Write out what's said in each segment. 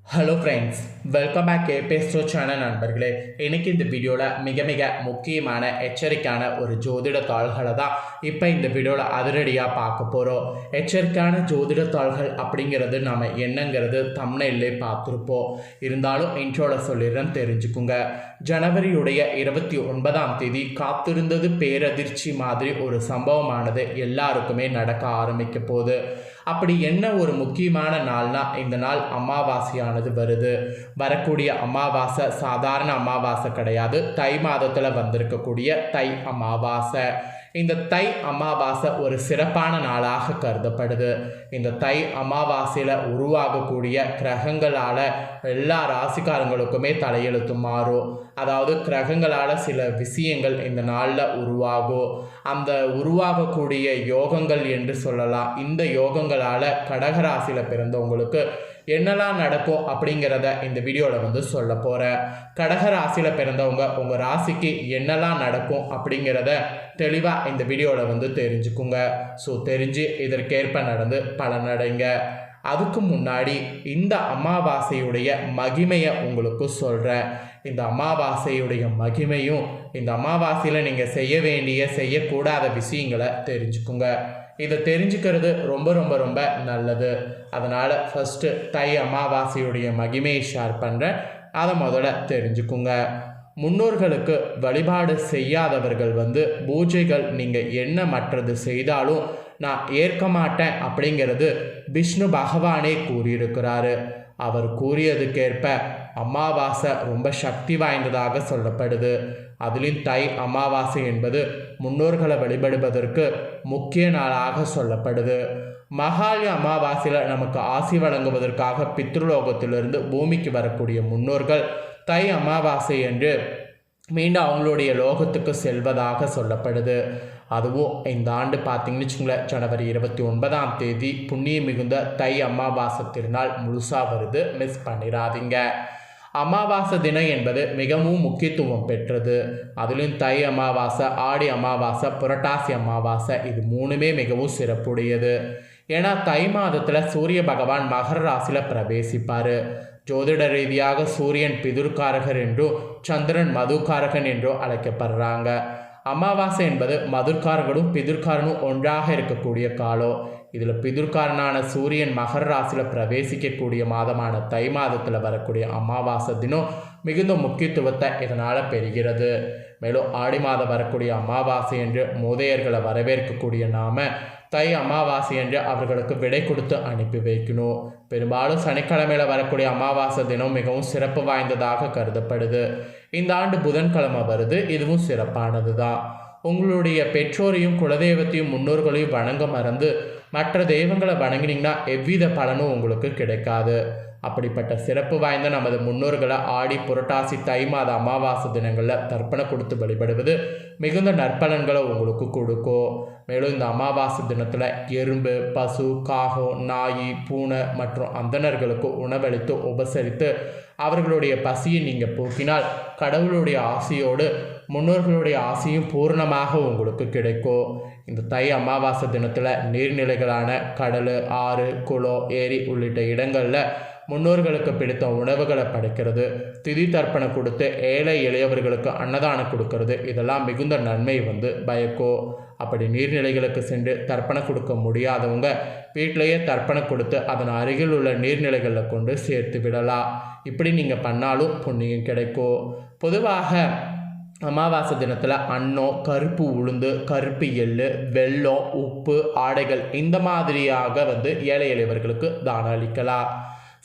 Hello friends, welcome back கேபேஸ்டோ channel நண்பர்களே. இன்றைக்கி இந்த வீடியோவில் மிக மிக முக்கியமான எச்சரிக்கையான ஒரு ஜோதிட தாள்களை தான் இப்போ இந்த வீடியோவில் அதிரடியாக பார்க்க போகிறோம். எச்சரிக்கையான ஜோதிட தாள்கள் அப்படிங்கிறது நாம் என்னங்கிறது தம்ப்நெயிலே பார்த்துருப்போம். இருந்தாலும் இன்ட்ரோல சொல்லிடுறேன், தெரிஞ்சுக்குங்க. ஜனவரியுடைய 29ஆம் தேதி காத்திருந்தது பேரதிர்ச்சி மாதிரி ஒரு சம்பவமானது எல்லாருக்குமே நடக்க ஆரம்பிக்க போகுது. அப்படி என்ன ஒரு முக்கியமான நாள்னா, இந்த நாள் அமாவாசையானது வருது. வரக்கூடிய அமாவாசை சாதாரண அமாவாசை கிடையாது. தை மாதத்தில் வந்திருக்கக்கூடிய தை அமாவாசை. இந்த தை அமாவாசை ஒரு சிறப்பான நாளாக கருதப்படுது. இந்த தை அமாவாசையில் உருவாகக்கூடிய கிரகங்களால் எல்லா ராசிக்காரங்களுக்குமே தலையெழுத்து மாறும். அதாவது கிரகங்களால் சில விஷயங்கள் இந்த நாளில் உருவாகும். அந்த உருவாகக்கூடிய யோகங்கள் என்று சொல்லலாம். இந்த யோகங்களால் கடகராசியில் பிறந்தவங்களுக்கு என்னெல்லாம் நடக்கும் அப்படிங்கிறத இந்த வீடியோவில் சொல்ல போகிறேன். கடகராசியில் பிறந்தவங்க உங்கள் ராசிக்கு என்னெல்லாம் நடக்கும் அப்படிங்கிறத தெளிவாக இந்த வீடியோவில் தெரிஞ்சுக்குங்க. ஸோ தெரிஞ்சு இதற்கேற்ப நடந்து பலனடைங்க. அதுக்கு முன்னாடி இந்த அமாவாசையுடைய மகிமையை உங்களுக்கு சொல்கிறேன். இந்த அமாவாசையுடைய மகிமையும் இந்த அமாவாசையில் நீங்கள் செய்ய வேண்டிய செய்யக்கூடாத விஷயங்களை தெரிஞ்சுக்குங்க. இதை தெரிஞ்சுக்கிறது ரொம்ப ரொம்ப ரொம்ப நல்லது. அதனால் ஃபஸ்ட்டு தை அமாவாசையுடைய மகிமையை ஷேர் பண்ணுறேன். அதை முதல்ல தெரிஞ்சுக்குங்க. முன்னோர்களுக்கு வழிபாடு செய்யாதவர்கள் பூஜைகள் நீங்கள் என்ன மற்றது செய்தாலும் நான் ஏற்க மாட்டேன் அப்படிங்கிறது விஷ்ணு பகவானே கூறியிருக்கிறாரு. அவர் கூறியதுக்கேற்ப அமாவாசை ரொம்ப சக்தி வாய்ந்ததாக சொல்லப்படுது. அதிலும் தை அமாவாசை என்பது முன்னோர்களை வழிபடுவதற்கு முக்கிய நாளாக சொல்லப்படுது. மகாலய அமாவாசையில் நமக்கு ஆசி வழங்குவதற்காக பித்ருலோகத்திலிருந்து பூமிக்கு வரக்கூடிய முன்னோர்கள் தை அமாவாசை என்று மீண்டும் அவங்களுடைய லோகத்துக்கு செல்வதாக சொல்லப்படுது. அதுவும் இந்த ஆண்டு பார்த்தீங்கன்னு வச்சுங்களேன், ஜனவரி 29ஆம் தேதி புண்ணியம் மிகுந்த தை அமாவாசை திருநாள் முழுசாக வருது. மிஸ் பண்ணிடாதீங்க. அமாவாசை தினம் என்பது மிகவும் முக்கியத்துவம் பெற்றது. அதிலும் தை அமாவாசை, ஆடி அமாவாசை, புரட்டாசி அமாவாசை இது மூணுமே மிகவும் சிறப்புடையது. ஏன்னா தை மாதத்தில் சூரிய பகவான் மகர ராசியில் பிரவேசிப்பார். ஜோதிட ரீதியாக சூரியன் பிதுர்காரகர் என்றும் சந்திரன் மதுக்காரகன் என்றும் அழைக்கப்படுறாங்க. அமாவாசை என்பது மதுர்காரகனும் பிதுர்காரனும் ஒன்றாக இருக்கக்கூடிய காலம். இதில் பிதுர்காரனான சூரியன் மகர ராசியில் பிரவேசிக்கக்கூடிய மாதமான தை மாதத்தில் வரக்கூடிய அமாவாசை தினம் மிகுந்த முக்கியத்துவத்தை இதனால் பெறுகிறது. மேலும் ஆடி மாதம் வரக்கூடிய அமாவாசை என்று மூதையர்களை வரவேற்கக்கூடிய நாம தை அமாவாசை என்று அவர்களுக்கு விடை கொடுத்து அனுப்பி வைக்கணும். பெரும்பாலும் சனிக்கிழமையில் வரக்கூடிய அமாவாசை தினம் மிகவும் சிறப்பு வாய்ந்ததாக கருதப்படுது. இந்த ஆண்டு புதன்கிழமை வருது. இதுவும் சிறப்பானது தான். உங்களுடைய பெற்றோரையும் குலதெய்வத்தையும் முன்னோர்களையும் வணங்க மறந்து மற்ற தெய்வங்களை வணங்கினீங்கன்னா எவ்வித பலனும் உங்களுக்கு கிடைக்காது. அப்படிப்பட்ட சிறப்பு வாய்ந்த நமது முன்னோர்களை ஆடி புரட்டாசி தை மாத அமாவாசை தினங்களில் தர்ப்பணம் கொடுத்து வழிபடுவது மிகுந்த நற்பலன்களை உங்களுக்கு கொடுக்கும். மேலும் இந்த அமாவாசை தினத்தில் எறும்பு, பசு, காகம், நாய், பூனை மற்றும் அந்தணர்களுக்கு உணவளித்து உபசரித்து அவர்களுடைய பசியை நீங்கள் போக்கினால் கடவுளுடைய ஆசையோடு முன்னோர்களுடைய ஆசையும் பூர்ணமாக உங்களுக்கு கிடைக்கும். இந்த தை அமாவாசை தினத்தில் நீர்நிலைகளான கடல், ஆறு, குளம், ஏரி உள்ளிட்ட இடங்களில் முன்னோர்களுக்கு பிடித்த உணவுகளை படைக்கிறது, திதி தர்ப்பணம் கொடுத்து ஏழை எளியவர்களுக்கு அன்னதானம் கொடுக்கறது இதெல்லாம் மிகுந்த நன்மை பயக்கும். அப்படி நீர்நிலைகளுக்கு சென்று தர்ப்பணம் கொடுக்க முடியாதவங்க வீட்டிலையே தர்ப்பணம் கொடுத்து அதன் அருகில் உள்ள நீர்நிலைகளில் கொண்டு சேர்த்து விடலாம். இப்படி நீங்கள் பண்ணாலும் புண்ணியம் கிடைக்கும். பொதுவாக அமாவாசை தினத்தில் அன்னம், கருப்பு உளுந்து, கருப்பு எள்ளு, வெல்லம், உப்பு, ஆடைகள் இந்த மாதிரியாக ஏழை எளியவர்களுக்கு தானம் அளிக்கலாம்.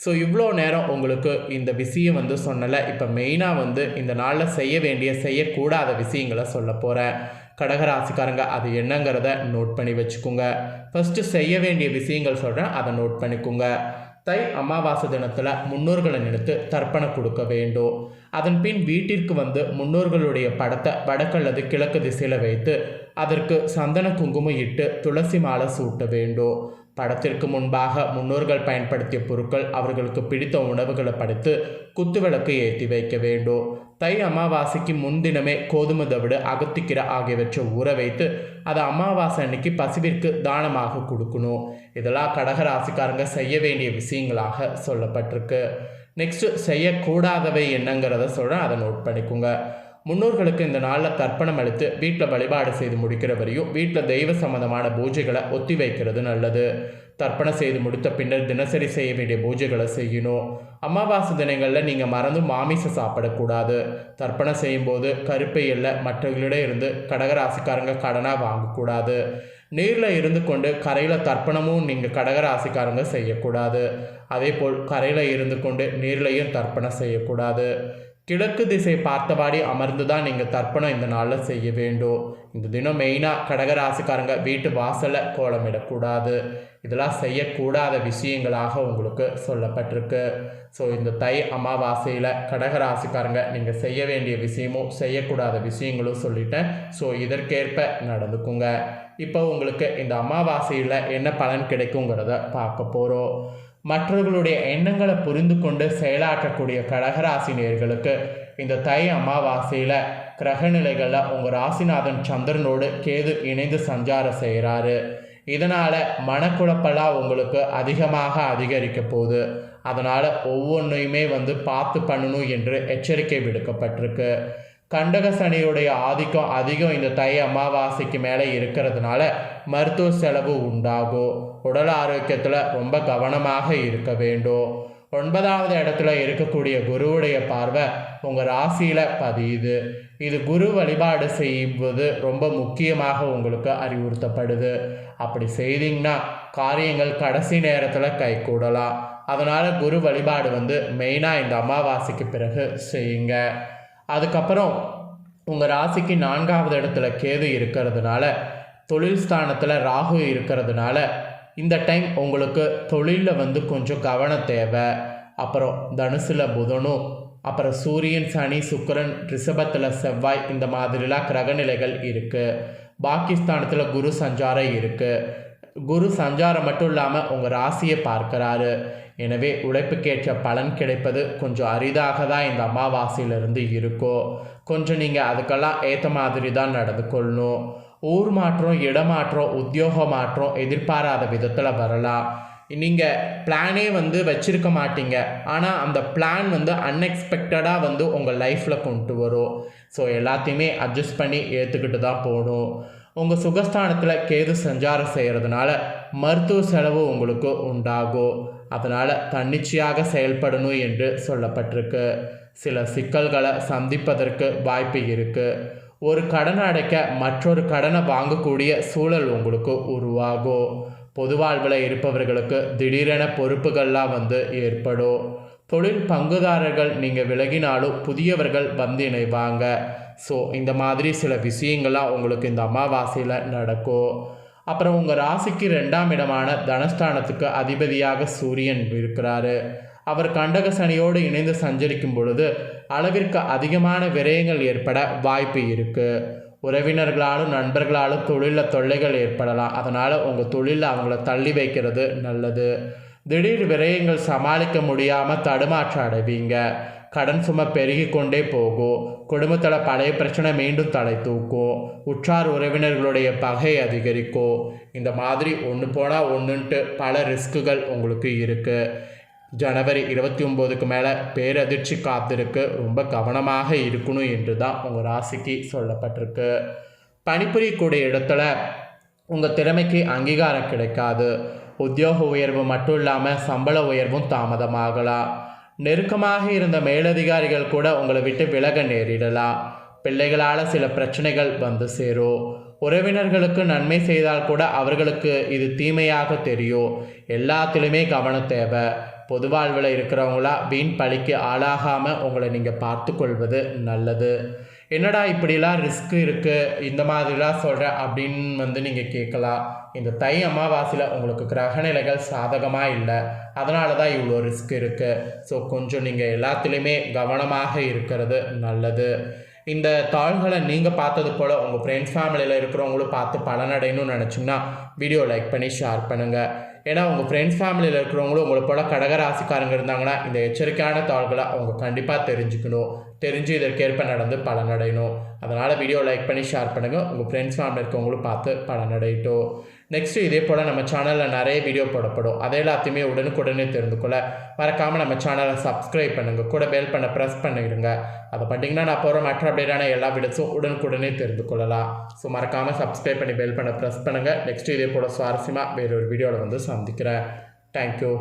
ஸோ இவ்வளோ நேரம் உங்களுக்கு இந்த விஷயம் சொன்னலை. இப்போ மெயினாக இந்த நாளில் செய்ய வேண்டிய செய்யக்கூடாத விஷயங்களை சொல்ல போகிறேன். கடகராசிக்காரங்க அது என்னங்கிறத நோட் பண்ணி வச்சுக்கோங்க. ஃபஸ்ட்டு செய்ய வேண்டிய விஷயங்கள் சொல்கிறேன், அதை நோட் பண்ணிக்கோங்க. தை அமாவாசை தினத்தில் முன்னோர்களை நினைத்து தர்ப்பணம் கொடுக்க வேண்டும். அதன் பின் வீட்டிற்கு முன்னோர்களுடைய படத்தை வடக்கு அல்லது கிழக்கு திசையில் வைத்து அதற்கு சந்தன குங்குமம் இட்டு துளசி மாலை சூட்ட வேண்டும். படத்திற்கு முன்பாக முன்னோர்கள் பயன்படுத்திய பொருட்கள், அவர்களுக்கு பிடித்த உணவுகளை படைத்து குத்துவிளக்கு ஏற்றி வைக்க வேண்டும். தை அமாவாசைக்கு முன்தினமே கோதுமை தவிடு, அகத்திக்கீரை ஆகியவற்றை ஊற வைத்து அதை அமாவாசை அன்னைக்கு பசுவிற்கு தானமாக கொடுக்கணும். இதெல்லாம் கடகராசிக்காரங்க செய்ய வேண்டிய விஷயங்களாக சொல்லப்பட்டிருக்கு. நெக்ஸ்ட்டு செய்யக்கூடாதவை என்னங்கிறத சொல்கிறேன், அதை நோட் பண்ணிக்கோங்க. முன்னோர்களுக்கு இந்த நாளில் தர்ப்பணம் அளித்து வீட்டில் வழிபாடு செய்து முடிக்கிற வரையும் வீட்டில் தெய்வ சம்பந்தமான பூஜைகளை ஒத்தி வைக்கிறது நல்லது. தர்ப்பணம் செய்து முடித்த பின்னர் தினசரி செய்ய வேண்டிய பூஜைகளை செய்யணும். அமாவாசை தினங்களில் நீங்கள் மறந்து மாமிசம் சாப்பிடக்கூடாது. தர்ப்பணம் செய்யும்போது கருப்பை எல்லை மற்றவர்களிடம் இருந்து கடகராசிக்காரங்க கடனாக வாங்கக்கூடாது. நீரில் இருந்து கொண்டு கரையில் தர்ப்பணமும் நீங்கள் கடகராசிக்காரங்க செய்யக்கூடாது. அதே போல் கரையில் இருந்து கொண்டு நீர்லையும் தர்ப்பணம் செய்யக்கூடாது. கிழக்கு திசை பார்த்தவாடி அமர்ந்து தான் நீங்கள் தர்ப்பணம் இந்த நாளில் செய்ய வேண்டும். இந்த தினம் மெயினாக கடகராசிக்காரங்க வீட்டு வாசலில் கோலமிடக்கூடாது. இதெல்லாம் செய்யக்கூடாத விஷயங்களாக உங்களுக்கு சொல்லப்பட்டிருக்கு. ஸோ இந்த தை அமாவாசையில் கடகராசிக்காரங்க நீங்கள் செய்ய வேண்டிய விஷயமும் செய்யக்கூடாத விஷயங்களும் சொல்லிட்டேன். ஸோ இதற்கேற்ப நடந்துக்குங்க. இப்போ உங்களுக்கு இந்த அமாவாசையில் என்ன பலன் கிடைக்குங்கிறத பார்க்க போகிறோம். மற்றவர்களுடைய எண்ணங்களை புரிந்து கொண்டு செயலாற்றக்கூடிய கடகராசி நேயர்களுக்கு இந்த தை அமாவாசையில் கிரகநிலைகளில் உங்கள் ராசிநாதன் சந்திரனோடு கேது இணைந்து சஞ்சாரம் செய்கிறாரு. இதனால் மனக்குழப்பெல்லாம் உங்களுக்கு அதிகமாக அதிகரிக்க போகுது. அதனால் ஒவ்வொன்றையுமே பார்த்து பண்ணணும் என்று எச்சரிக்கை விடுக்கப்பட்டிருக்கு. கண்டக சனியுடைய ஆதிக்கம் அதிகம் இந்த தை அமாவாசைக்கு மேலே இருக்கிறதுனால மருத்துவ செலவு உண்டாகும். உடல் ஆரோக்கியத்தில் ரொம்ப கவனமாக இருக்க வேண்டும். 9வது இடத்துல இருக்கக்கூடிய குருவுடைய பார்வை உங்கள் ராசியில் பதியுது. இது குரு வழிபாடு செய்யும்போது ரொம்ப முக்கியமாக உங்களுக்கு அறிவுறுத்தப்படுது. அப்படி செய்தீங்கன்னா காரியங்கள் கடைசி நேரத்தில் கைகூடலாம். அதனால் குரு வழிபாடு மெயினாக இந்த அமாவாசைக்கு பிறகு செய்யுங்க. அதுக்கப்புறம் உங்கள் ராசிக்கு 4வது இடத்துல கேது இருக்கிறதுனால, தொழில் ஸ்தானத்தில் ராகு இருக்கிறதுனால இந்த டைம் உங்களுக்கு தொழிலில் கொஞ்சம் கவனம் தேவை. அப்புறம் தனுசில் புதனும், அப்புறம் சூரியன், சனி, சுக்கிரன், ரிஷபத்தில் செவ்வாய், இந்த மாதிரிலாம் கிரகநிலைகள் இருக்குது. பாகிஸ்தானத்தில் குரு சஞ்சாரம் இருக்குது. குரு சஞ்சாரம் மட்டும் இல்லாமல் உங்கள் ராசியை பார்க்குறாரு. எனவே உழைப்புக்கேற்ற பலன் கிடைப்பது கொஞ்சம் அரிதாக தான் இந்த அமாவாசையிலிருந்து இருக்கும். கொஞ்சம் நீங்கள் அதுக்கெல்லாம் ஏற்ற மாதிரி தான் நடந்து கொள்ளணும். ஊர் மாற்றம், இடமாற்றம், உத்தியோக மாற்றம் எதிர்பாராத விதத்தில் வரலாம். நீங்கள் பிளானே வச்சுருக்க மாட்டீங்க. ஆனால் அந்த பிளான் அன்எக்ஸ்பெக்டடாக உங்கள் லைஃப்பில் கொண்டு வரும். ஸோ எல்லாத்தையுமே அட்ஜஸ்ட் பண்ணி ஏற்றுக்கிட்டு தான் போகணும். உங்கள் சுகஸ்தானத்தில் கேது சஞ்சாரம் செய்கிறதுனால மருத்துவ செலவு உங்களுக்கு உண்டாகும். அதனால் தன்னிச்சையாக செயல்படணும் என்று சொல்லப்பட்டிருக்கு. சில சிக்கல்களை சந்திப்பதற்கு வாய்ப்பு இருக்குது. ஒரு கடன் அடைக்க மற்றொரு கடனை வாங்கக்கூடிய சூழல் உங்களுக்கு உருவாகும். பொது வாழ்வில் இருப்பவர்களுக்கு திடீரென பொறுப்புகள்லாம் ஏற்படும். தொழில் பங்குதாரர்கள் நீங்கள் விலகினாலும் புதியவர்கள் இணைவாங்க. ஸோ இந்த மாதிரி சில விஷயங்கள்லாம் உங்களுக்கு இந்த அமாவாசையில் நடக்கும். அப்புறம் உங்கள் ராசிக்கு 2ஆம் இடமான தனஸ்தானத்துக்கு அதிபதியாக சூரியன் இருக்கிறாரு. அவர் கண்டக சனியோடு இணைந்து சஞ்சரிக்கும் பொழுது அளவிற்கு அதிகமான விரயங்கள் ஏற்பட வாய்ப்பு இருக்குது. உறவினர்களாலும் நண்பர்களாலும் தொழிலில் தொல்லைகள் ஏற்படலாம். அதனால் உங்கள் தொழிலில் அவங்கள தள்ளி வைக்கிறது நல்லது. திடீர் விரயங்கள் சமாளிக்க முடியாமல் தடுமாற்ற அடைவீங்க. கடன் சுமை பெருகி கொண்டே போகும். குடும்பத்தில் பழைய பிரச்சனை மீண்டும் தலை தூக்கும். உற்றார் உறவினர்களுடைய பகை அதிகரிக்கும். இந்த மாதிரி ஒன்று போனால் ஒன்றுன்ட்டு பல ரிஸ்க்குகள் உங்களுக்கு இருக்குது. ஜனவரி 29க்கு மேலே பேரதிர்ச்சி காத்திருக்கு. ரொம்ப கவனமாக இருக்கணும் என்று தான் உங்கள் ராசிக்கு சொல்லப்பட்டிருக்கு. பணிபுரியக்கூடிய இடத்துல உங்கள் திறமைக்கு அங்கீகாரம் கிடைக்காது. உத்தியோக உயர்வு மட்டும் இல்லாமல் சம்பள உயர்வும் தாமதமாகலாம். நெருக்கமாக இருந்த மேலதிகாரிகள் கூட உங்களை விட்டு விலக நேரிடலாம். பிள்ளைகளால் சில பிரச்சனைகள் சேரும். உறவினர்களுக்கு நன்மை செய்தால் கூட அவர்களுக்கு இது தீமையாக தெரியும். எல்லாத்திலுமே கவனம் தேவை. பொது வாழ்வில் இருக்கிறவங்களா வீண் பழிக்கு ஆளாகாமல் உங்களை நீங்கள் பார்த்து கொள்வது நல்லது. என்னடா இப்படிலாம் ரிஸ்க் இருக்குது, இந்த மாதிரிலாம் சொல்கிற அப்படின்னு நீங்கள் கேட்கலாம். இந்த தை அமாவாசையில் உங்களுக்கு கிரகநிலைகள் சாதகமாக இல்லை. அதனால தான் இவ்வளோ ரிஸ்க் இருக்குது. ஸோ கொஞ்சம் நீங்கள் எல்லாத்துலேயுமே கவனமாக இருக்கிறது நல்லது. இந்த தாள்களை நீங்கள் பார்த்தது போல் உங்கள் ஃப்ரெண்ட்ஸ் ஃபேமிலியில் இருக்கிறவங்களும் பார்த்து பலனடையணும்னு நினச்சிங்கன்னா வீடியோ லைக் பண்ணி ஷேர் பண்ணுங்கள். ஏன்னா உங்கள் ஃப்ரெண்ட்ஸ் ஃபேமிலியில் இருக்கிறவங்களும் உங்களை போல் கடகராசிக்காரங்க இருந்தாங்கன்னா இந்த எச்சரிக்கையான தாள்களை அவங்க கண்டிப்பாக தெரிஞ்சுக்கணும், தெரிஞ்சு இதற்கேற்ப நடந்து பலனடையணும். அதனால் வீடியோ லைக் பண்ணி ஷேர் பண்ணுங்கள், உங்கள் ஃப்ரெண்ட்ஸ் ஃபேமிலி இருக்கவங்களும் பார்த்து பலனடையட்டும். நெக்ஸ்ட்டு இதே போல் நம்ம சேனலில் நிறைய வீடியோ போடப்படும், அதை எல்லாத்தையுமே உடனுக்குடனே தெரிந்து கொள்ள மறக்காமல் நம்ம சேனலை சப்ஸ்கிரைப் பண்ணுங்கள், கூட பெல் பண்ண ப்ரெஸ் பண்ணிடுங்க. அதை பண்ணிங்கன்னா நான் போகிற மற்ற அப்டேட்டான எல்லா வீடியோஸும் உடனுக்குடனே தெரிந்து கொள்ளலாம். ஸோ மறக்காமல் சப்ஸ்கிரைப் பண்ணி பெல் பண்ண ப்ரெஸ் பண்ணுங்கள். நெக்ஸ்ட்டு இதே போல் சுவாரஸ்யமாக வேறு ஒரு வீடியோவில் வந்து சந்திக்கிறேன். தேங்க்யூ.